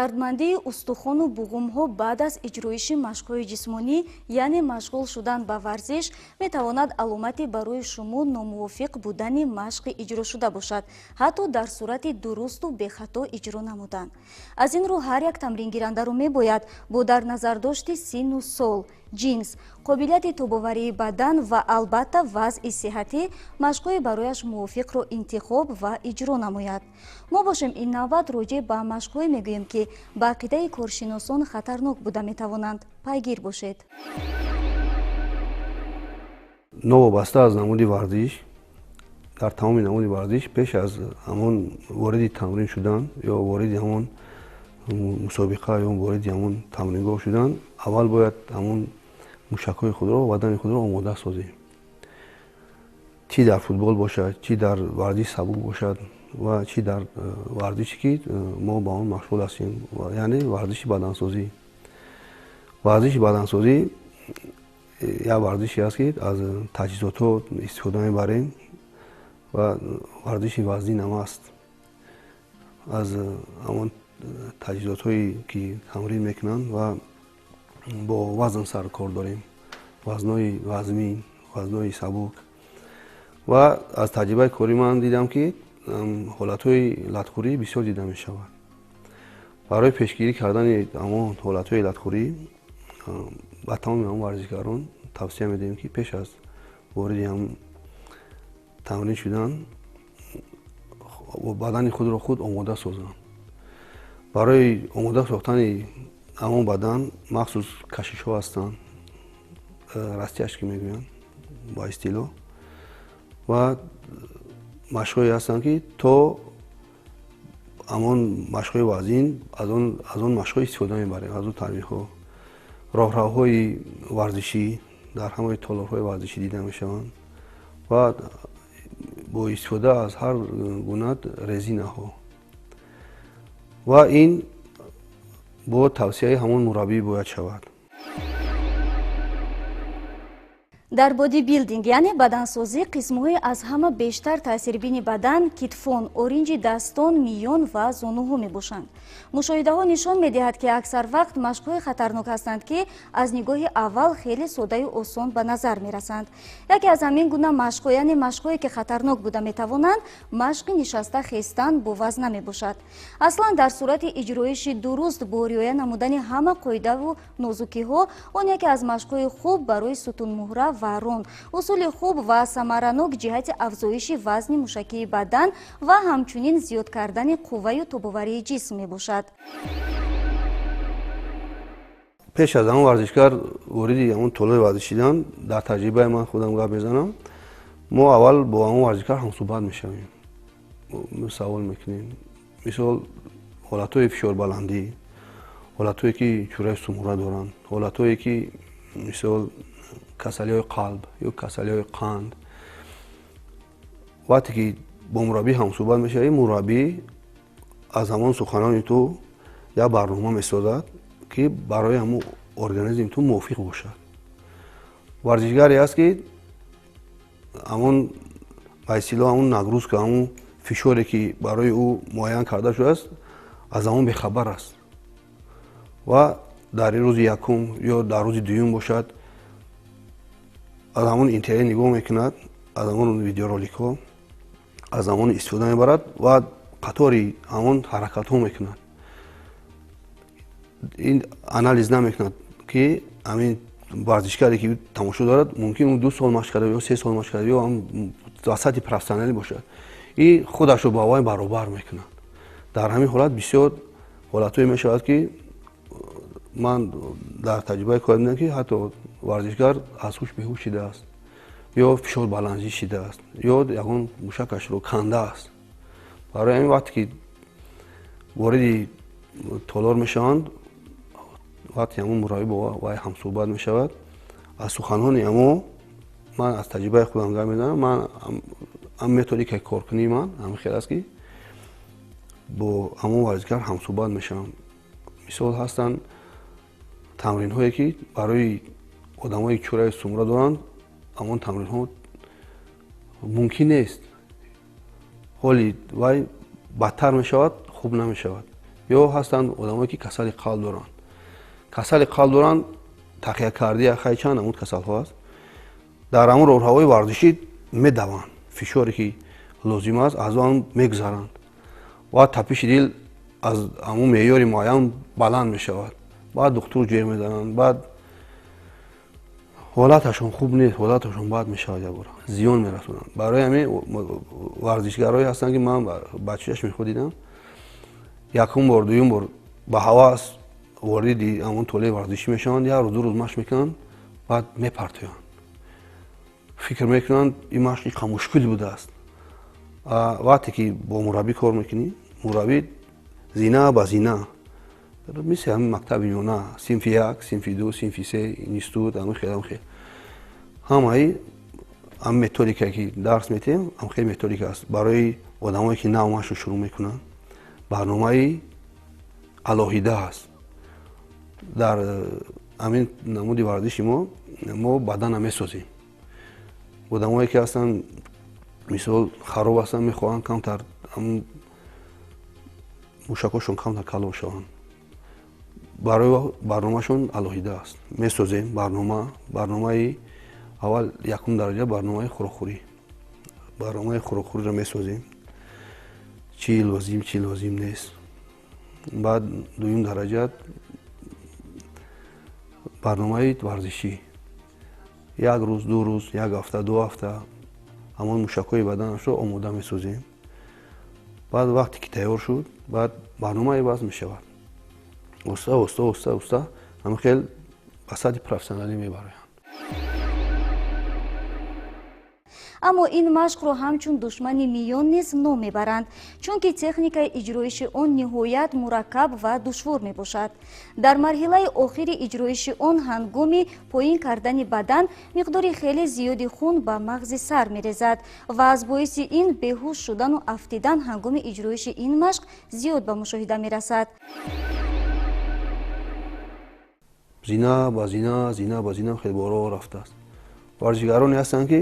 дардмандии устухону буғумҳо баъд аз иҷроиши машқҳои ҷисмонӣ яъне машғул шудан ба варзиш метавонад аломати барои шумо номувофиқ будани машқи иҷрошуда бошад, ҳатто дар сурати дурусту бехато иҷро намудан. Аз ин рӯ ҳар як тамрингирандаро мебояд бо дар назардошти синну сол, ҷинс, қобилияти тобоварии бадан ва албатта вазъи сиҳатӣ машқҳои барояш мувофиқро интихоб ва иҷро намояд. мо бошем ин навбат роҷеъ ба машқҳое мегӯем ки ба ақидаи коршиносон хатарнок буда метавонанд. пайгир бошед. новобаста аз намуди варзиш, дар тамоми намуди варзиш пеш аз ҳамон вориди тамрин шудан ё вориди ҳамон мусобиқа ё вориди ҳамон тамрингоҳ шудан, аввал бояд ҳамон мушакҳои худро, бадани худро омода созем. Чӣ дар футбол бошад, чӣ дар варзиш сабук бошад ва чӣ дар варзише ки мо ба он машғул ҳастем, яъне варзиши бадансозӣ. Варзиши бадансозӣ як варзише аст ки аз таҷҳизотҳо истифода мебарем ва варзиши вазнин ҳам аст. Аз ҳамон таҷҳизотҳое ки тамрин мекунанд ва бо вазн сар кор дорем, вазнои вазмин, вазнои сабук. ва аз таҷрибаи кори ман дидам ки ҳолатҳои латхӯрӣ бисёр дида мешавад. барои пешгирӣ кардани ҳамон ҳолатҳои латхӯрӣ ба тамоми ҳамон варзишгарон тавсия медиҳем ки пеш аз вориди ҳам тамрин шудан бадани худро худ омода созанд. барои омода сохтани ҳамон бадан махсус кашишҳо ҳастанд, растяжка мегӯянд ба истилоҳ, ва машқҳое ҳастанд ки то ҳамон машқҳои вазин аз он машқҳо истифода мебарем, аз он тамринҳо. роҳравҳои варзишӣ дар ҳамаи толорҳои варзишӣ дида мешаванд ва бо истифода аз ҳар гуна резинаҳо. ва ин бо тавсияи ҳамон мураббӣ бояд шавад. дар бодибилдинг яъне бадансозӣ қисмҳои аз ҳама бештар таъсирбини бадан китфон, оринҷи дастон, миён ва зонуҳо мебошанд. мушоҳидаҳо нишон медиҳад ки аксар вақт машқҳои хатарнок ҳастанд ки аз нигоҳи аввал хеле соддаю осон ба назар мерасанд. яке аз ҳамин гуна машқҳо яъне машқҳое ки хатарнок буда метавонанд машқи нишаста хестан бо вазна мебошад. аслан дар сурати иҷроиши дуруст бо риоя намудани ҳама қоидаву нозукиҳо он яке аз машқҳои хуб барои сутунмуҳра ва рон, усули хуб ва самаранок ҷиҳати афзоиши вазни мушакии бадан ва ҳамчунин зиёд кардани қувваю тобоварии ҷисм мебошад. пеш аз ҳамон варзишгар вориди ҳамон толори варзиш шудан, дар таҷрибаи ман худам гап мезанам, мо аввал бо ҳамон варзишгар ҳамсуҳбат мешавем, савол мекунем. мисол ҳолатҳои фишорбаландӣ, ҳолатҳое ки чӯраи сумура доранд, ҳолатҳое ки мисол касалиҳои қалб ё касалиҳои қанд. вақте ки бо мураббӣ ҳамсуҳбат мешавӣ, мураббӣ аз ҳамон суханони ту як барнома месозад ки барои ҳамон организми ту мувофиқ бошад. варзишгаре аст ки ҳамон ба истилоҳ ҳамон нагрузка, ҳамон фишоре ки барои ӯ муайян карда шудааст, аз ҳамон бехабар аст ва дар рӯзи якум ё дар рӯзи дуюм бошад, аз ҳамон интернет нигоҳ мекунад, аз ҳамон видеороликҳо, аз ҳамон истифода мебарад ва қатори ҳамон ҳаракатҳо мекунад. ин анализ намекунад ки ҳамин варзишгаре ки тамошо дорад, мумкин ӯ 2 сол машқ карда ё 3 сол машқ карда ё васати профессионалӣ бошад. ин худашро ба вай баробар мекунад. дар ҳамин ҳолат бисёр ҳолатҳое мешавад ки ман дар таҷрибаи кор дидам ки ҳатто варзишгар аз ҳуш беҳуш шидааст ё фишорбаландӣ шидааст ё ягон мушакашро кандааст. барои ҳамин вақте ки вориди толор мешаванд, вақте ҳамон мураббӣ бо вай ҳамсуҳбат мешавад, аз суханҳои ҳамо ман аз таҷрибаи худам гап мезанам, ман ҳам методикаи коркунии ман ҳамин хел аст ки бо ҳамон варзишгар ҳамсуҳбат мешавам. мисол ҳастанд тамринҳое ки барои одамои чӯраи сумра доранд, ҳамон тамринҳо мумкин нест ҳоли вай бадтар мешавад, хуб намешавад. ё ҳастанд одамое ки касали қалб доранд. Касали қалб доранд, тахиякардия, хай чанд намуд касалҳо аст. дар ҳамун роҳҳавои варзишӣ медаванд, фишоре ки лозим аст аз он мегзаранд ва тапиши дил аз ҳамун меъёри муайян баланд мешавад. баъд духтур ҷер мезананд, баъд ҳолаташон хуб нест, ҳолаташон бад мешавад, ягбора зиён мерасонанд. барои ҳамин варзишгарои ҳастанд ки ман бачааш мехуд дидам, якум бор дуюм бор ба ҳавас вориди ҳамун толаи варзишӣ мешаванд, як рӯз ду рӯз машқ мекунанд, баъд мепартоянд. фикр мекунанд ин машқ ин қа мушкил будааст. вақте ки бо мураббӣ кор мекунӣ, мураббӣ зина ба зина мисли ҳамин мактаби миёна, синфи 1, синфи 2, синфи 3, институт, ҳамин хел ҳамаи ҳам методикае ки дарс метиҳем, ҳам хеле методика аст барои одамое ки нав машқро шурӯъ мекунанд. барномаи алоҳида аст. дар ҳамин намуди варзиши мо бадана месозем. одамое ки ҳастанд мисол хароб ҳастанд, мехоҳанд камтар мушакҳошон камтар калон шаванд. барои барномаашон алоҳида аст. месозем барномаи аввал якум дараҷа барномаи хӯрокхӯрӣ. барномаи хӯрокхӯриро месозем. Чӣ лозим нест. баъд дуюм дараҷа барномаи варзишӣ. як рӯз, ду рӯз, як ҳафта, ду ҳафта ҳамон мушакҳои баданашро омода месозем. баъд вақте ки тайёр шуд, баъд барномаи вазн мешавад. оста ҳамин хел ба сатҳи профессионалӣ мебароянд. аммо ин машқро ҳамчун душмани миён низ ном мебаранд, чунки техникаи иҷроиши он ниҳоят мураккаб ва душвор мебошад. дар марҳилаи охири иҷроиши он ҳангоми поин кардани бадан миқдори хеле зиёди хун ба мағзи сар мерезад ва аз боиси ин беҳуш шудану афтидан ҳангоми иҷроиши ин машқ зиёд ба мушоҳида мерасад. зина ба зина хеле боро рафтааст. варзишгароне ҳастанд ки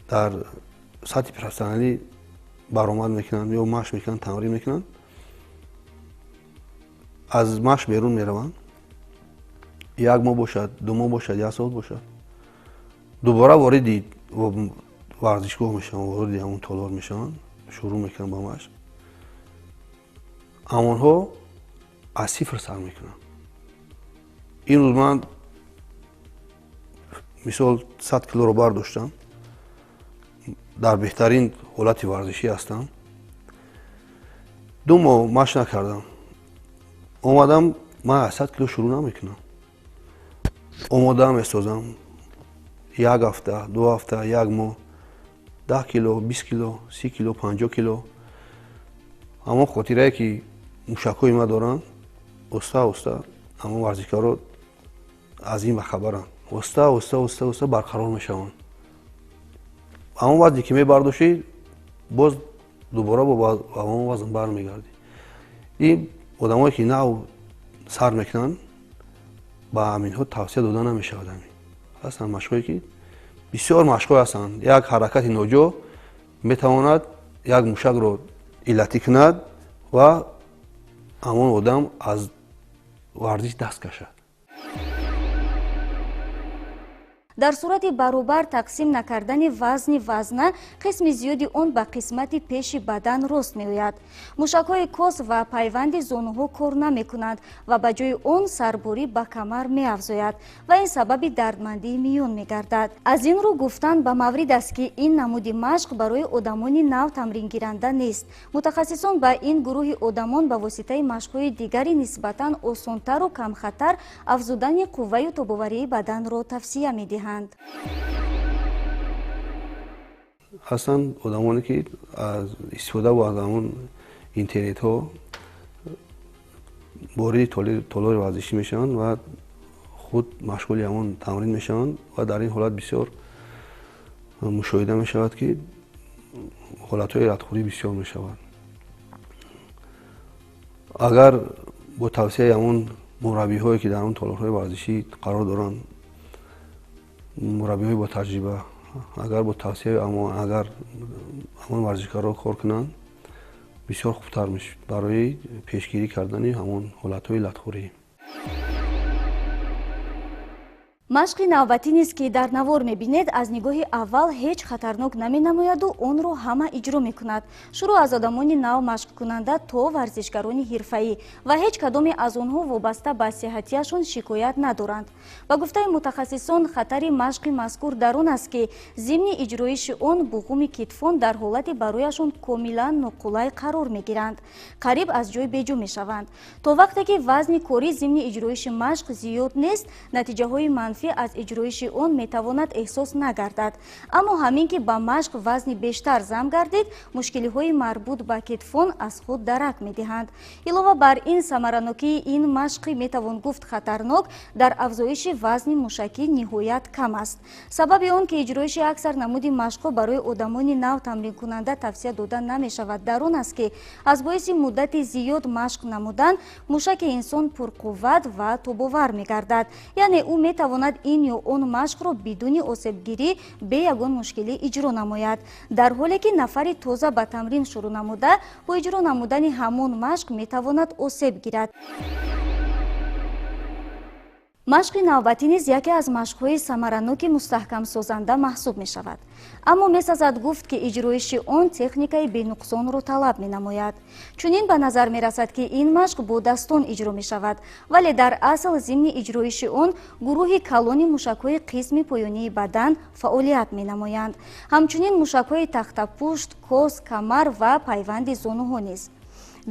дар сатҳи профессионалӣ баромад мекунанд ё машқ мекунанд, тамрин мекунанд. аз машқ берун мераванд. як моҳ бошад, ду моҳ бошад, як сол бошад. дубора вориди варзишгоҳ мешаванд, вориди ҳамун толор мешаванд, шурӯъ мекунанд ба машқ. ҳамонҳо аз сифр сар мекунанд. ин рӯз ман мисол 100 килоро бардоштам. дар беҳтарин ҳолати варзишӣ ҳастам. 2 моҳ машқ накардам. омадам, ман аз 100 кило шурӯъ намекунам. омода месозам. як ҳафта, 2 ҳафта, як моҳ, 10 кило, 20 кило, 30 кило, 50 кило. ҳамон хотирае ки мушакҳои ма доранд, оста ҳамон варзишгаро аз ин бахабаранд. оста барқарор мешаванд. ҳамон вазне ки мебардошӣ, боз дубора ба ҳамон вазн бармегардӣ. ин одамое ки нав сар мекунанд, ба ҳаминҳо тавсия дода намешавад. ҳастанд машқҳое ки бисёр машқҳое ҳастанд. як ҳаракати ноҷо метавонад як мушакро иллатӣ кунад ва ҳамон одам аз варзиш даст кашад. дар сурати баробар тақсим накардани вазна қисми зиёди он ба қисмати пеши бадан рост меояд. мушакҳои кос ва пайванди зонуҳо кор намекунанд ва ба ҷои он сарборӣ ба камар меафзояд ва ин сабаби дардмандии миён мегардад. аз ин рӯ гуфтан ба маврид аст ки ин намуди машқ барои одамони нав тамрингиранда нест. мутахассисон ба ин гурӯҳи одамон ба воситаи машқҳои дигари нисбатан осонтару камхатар афзудани қувваю тобоварии баданро тавсия медиҳанд. ҳастанд одамоне ки аз истифода бо аз ҳамон интернетҳо вориди толори варзишӣ мешаванд ва худ машғули ҳамон тамрин мешаванд ва дар ин ҳолат бисёр мушоҳида мешавад ки ҳолатҳои радхӯрӣ бисёр мешавад. агар бо тавсияи ҳамон мураббиҳое ки дар ҳамон толорҳои варзишӣ қарор доранд, мураббиҳои бо таҷриба, агар бо тавсияи агар ҳамон варзишгаро кор кунанд бисёр хубтар мешуд барои пешгирӣ кардани ҳамон ҳолатҳои латхӯрӣ. машқи навбатӣ низ ки дар навор мебинед аз нигоҳи аввал ҳеҷ хатарнок наменамояду онро ҳама иҷро мекунад. шурӯъ аз одамони нав машқкунанда то варзишгарони ҳирфаӣ ва ҳеҷ кадоме аз онҳо вобаста ба сеҳатиашон шикоят надоранд. ба гуфтаи мутахассисон хатари машқи мазкур дар он аст ки зимни иҷроиши он буғуми китфон дар ҳолати барояшон комилан ноқулай қарор мегиранд, қариб аз ҷой беҷо мешаванд. то вақте ки вазни кори зимни иҷроиши машқ зиёд нест, натиҷаҳои манфӣ аз иҷроиши он метавонад эҳсос нагардад. аммо ҳамин ки ба машқ вазни бештар зам гардид, мушкилиҳои марбут ба китфон аз худ дарак медиҳанд. илова бар ин, самаранокии ин машқи метавон гуфт хатарнок дар афзоиши вазни мушакӣ ниҳоят кам аст. сабаби он ки иҷроиши аксар намуди машқҳо барои одамони нав тамринкунанда тавсия дода намешавад дар он аст ки аз боиси муддати зиёд машқ намудан мушаки инсон пурқувват ва тобовар мегардад, яъне ӯ метавонад ин ё он машқро бидуни осебгирӣ бе ягон мушкилӣ иҷро намояд, дар ҳоле ки нафари тоза ба тамрин шурӯъ намуда бо иҷро намудани ҳамон машқ метавонад осеб гирад. машқи навбатӣ низ яке аз машқҳои самараноки мустаҳкамсозанда маҳсуб мешавад, аммо месазад гуфт ки иҷроиши он техникаи бенуқсонро талаб менамояд. чунин ба назар мерасад ки ин машқ бо дастон иҷро мешавад, вале дар асл зимни иҷроиши он гурӯҳи калони мушакҳои қисми поёнии бадан фаъолият менамоянд, ҳамчунин мушакҳои тахтапушт, кос, камар ва пайванди зонуҳо низ.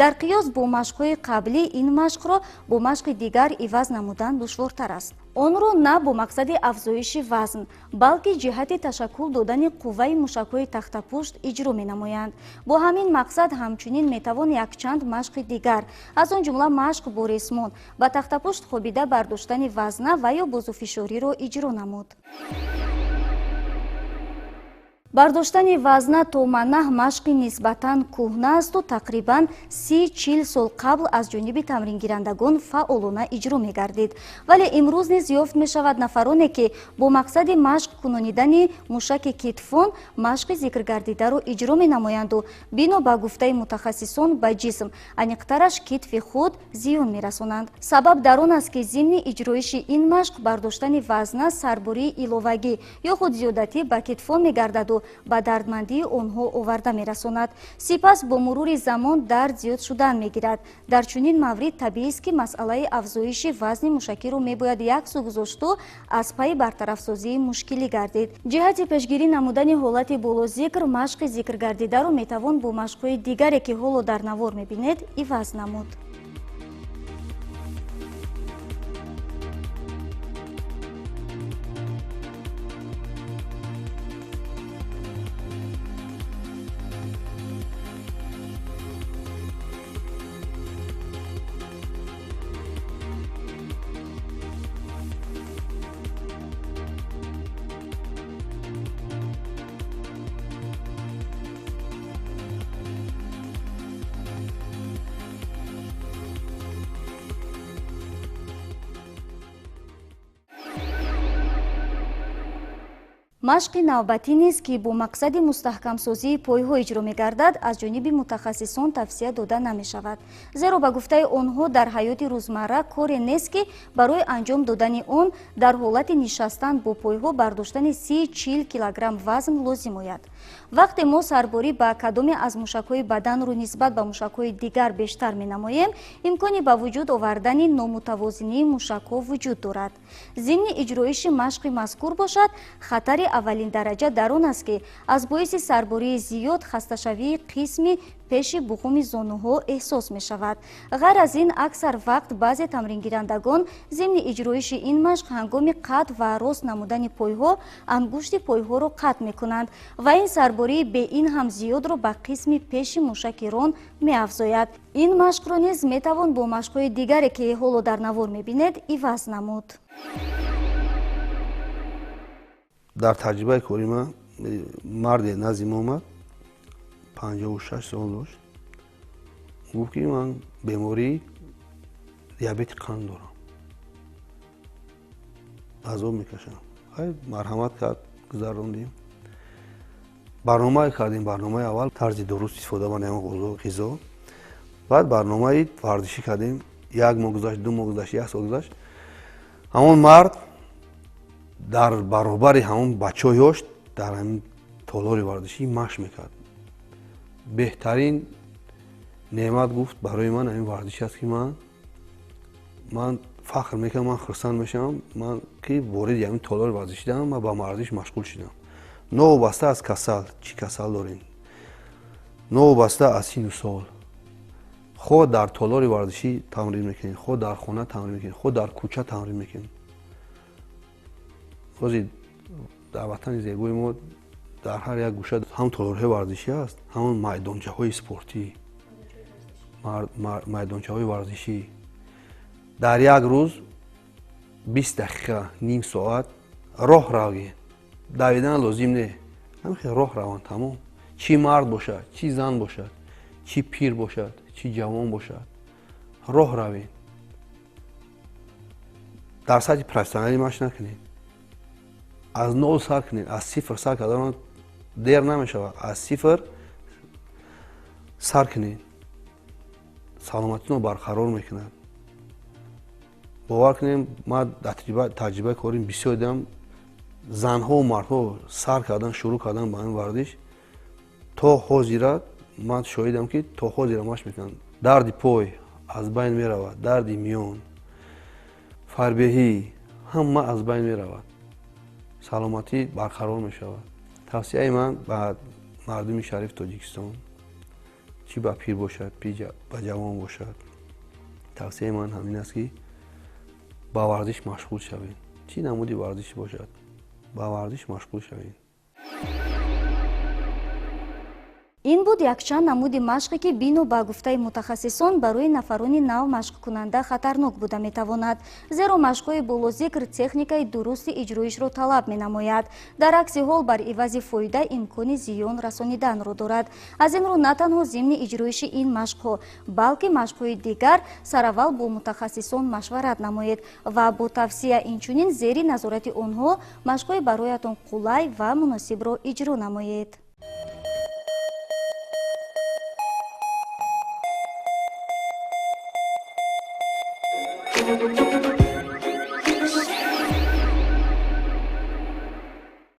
дар қиёс бо машқҳои қаблӣ ин машқро бо машқи дигар иваз намудан душвортар аст. онро на бо мақсади афзоиши вазн, балки ҷиҳати ташаккул додани қувваи мушакҳои тахтапушт иҷро менамоянд. бо ҳамин мақсад ҳамчунин метавон якчанд машқи дигар, аз он ҷумла машқ бо ресмон, ба тахтапушт хобида бардоштани вазна ва ё бозуфишориро иҷро намуд. бардоштани вазна то манаҳ машқи нисбатан кӯҳна асту тақрибан 30-40 сол қабл аз ҷониби тамрингирандагон фаъолона иҷро мегардид, вале имрӯз низ ёфт мешавад нафароне ки бо мақсади машқ кунонидани мушаки китфон машқи зикргардидаро иҷро менамоянду бино ба гуфтаи мутахассисон ба ҷисм, аниқтараш китфи худ зиён мерасонанд. сабаб дар он аст ки зимни иҷроиши ин машқ бардоштани вазна сарбории иловагӣ ё худ зиёдатӣ ба китфон мегардаду ба дардмандии онҳо оварда мерасонад. сипас бо мурури замон дард зиёд шудан мегирад. дар чунин маврид табиист ки масъалаи афзоиши вазни мушакиро мебояд як сӯ гузошту аз пайи бартарафсозии мушкилӣ гардид. ҷиҳати пешгирӣ намудани ҳолати болозикр, машқи зикргардидаро метавон бо машқҳои дигаре ки ҳоло дар навор мебинед иваз намуд. машқи навбатӣ низ ки бо мақсади мустаҳкамсозии пойҳо иҷро мегардад аз ҷониби мутахассисон тавсия дода намешавад, зеро ба гуфтаи онҳо дар ҳаёти рӯзмарра коре нест ки барои анҷом додани он дар ҳолати нишастан бо пойҳо бардоштани 30-40 килограмм вазн лозим ояд. вақте мо сарборӣ ба кадоме аз мушакҳои баданро нисбат ба мушакҳои дигар бештар менамоем, имкони ба вуҷуд овардани номутавозинии мушакҳо вуҷуд дорад. зимни иҷроиши машқи мазкур бошад, хатари аввалин дараҷа дар он аст ки аз боиси сарбории зиёд хасташавии қисми пеши буғуми зонуҳо эҳсос мешавад. ғайр аз ин, аксар вақт баъзе тамрингирандагон зимни иҷроиши ин машқ ҳангоми қат ва рост намудани пойҳо ангушти пойҳоро қатъ мекунанд ва ин сарбории бе ин ҳам зиёдро ба қисми пеши мушаки рон меафзояд. ин машқро низ метавон бо машқҳои дигаре ки ҳоло дар навор мебинед иваз намуд. дар таҷрибаи кори ман марде назди мо омад, 56 сол дошт. гуфт ки ман бемории диабети қанд дорам, азоб мекашам. марҳамат кард, гузарондем. барнома кардем. Барномаи аввал тарзи дуруст истифода ба намои ғизо. баъд барномаи варзишӣ кардем. 1 моҳ гузашт, 2 моҳ гузашт, 1 сол гузашт. ҳамон мард дар баробари ҳамон бачаҳои ёш дар ҳамин толори варзишӣ машқ мекард. беҳтарин неъмат гуфт барои ман ҳамин варзиш аст, ки ман фахр мекунам, ман хурсанд мешавам, ман ки вориди ҳамин толори варзишӣ шудам, ман ба варзиш машғул шудам. новобаста аз касал, чӣ касал дорем, новобаста аз сину сол, хо дар толори варзишӣ тамрин мекунем, хо дар хона тамрин мекунем, хо дар кӯча тамрин мекунем. рози дар ватани зебои мо дар ҳар як гӯша ҳам толорҳои варзишӣ аст, ҳамон майдончаҳои спортӣ, майдончаҳои варзишӣ. дар як рӯз 20 дақиқа, ним соат роҳ равем. давидан лозим не, ҳамихел роҳ раванд тамом. чӣ мард бошад, чӣ зан бошад, чӣ пир бошад, чӣ ҷавон бошад, роҳ равем. дар сатҳи профессионалӣ машқ накунем. аз 0 сар кунем, аз 0 сар кардан дер намешавад. аз 0 сар кунем. саломатино барқарор мекунад. бовар кунем, ман таҷрибаи корим бисёр дидам. занҳо мардҳо сар кардан, шурӯъ кардан ба ин варзиш, то ҳозира ман шоҳидам, ки то ҳозира машқ мекунанд. дарди пой аз байн меравад, дарди миён, фарбеҳӣ ҳама аз байн меравад. саломатӣ барқарор мешавад. тавсияи ман ба мардуми шариф Тоҷикистон, чӣ ба пир бошад, ба ҷавон бошад, тавсияи ман ҳамин аст, ки ба варзиш машғул шавем. чӣ намуди варзиш бошад, ба варзиш машғул шавем. ин буд якчанд намуди машқе ки бино ба гуфтаи мутахассисон барои нафарони нав машқкунанда хатарнок буда метавонад, зеро машқҳои болозикр техникаи дурусти иҷроишро талаб менамояд. дар акси ҳол бар ивази фоида имкони зиён расониданро дорад. аз ин рӯ на танҳо зимни иҷроиши ин машқҳо, балки машқҳои дигар сараввал бо мутахассисон машварат намоед ва бо тавсия инчунин зери назорати онҳо машқҳои бароятон қулай ва муносибро иҷро намоед. Thank you.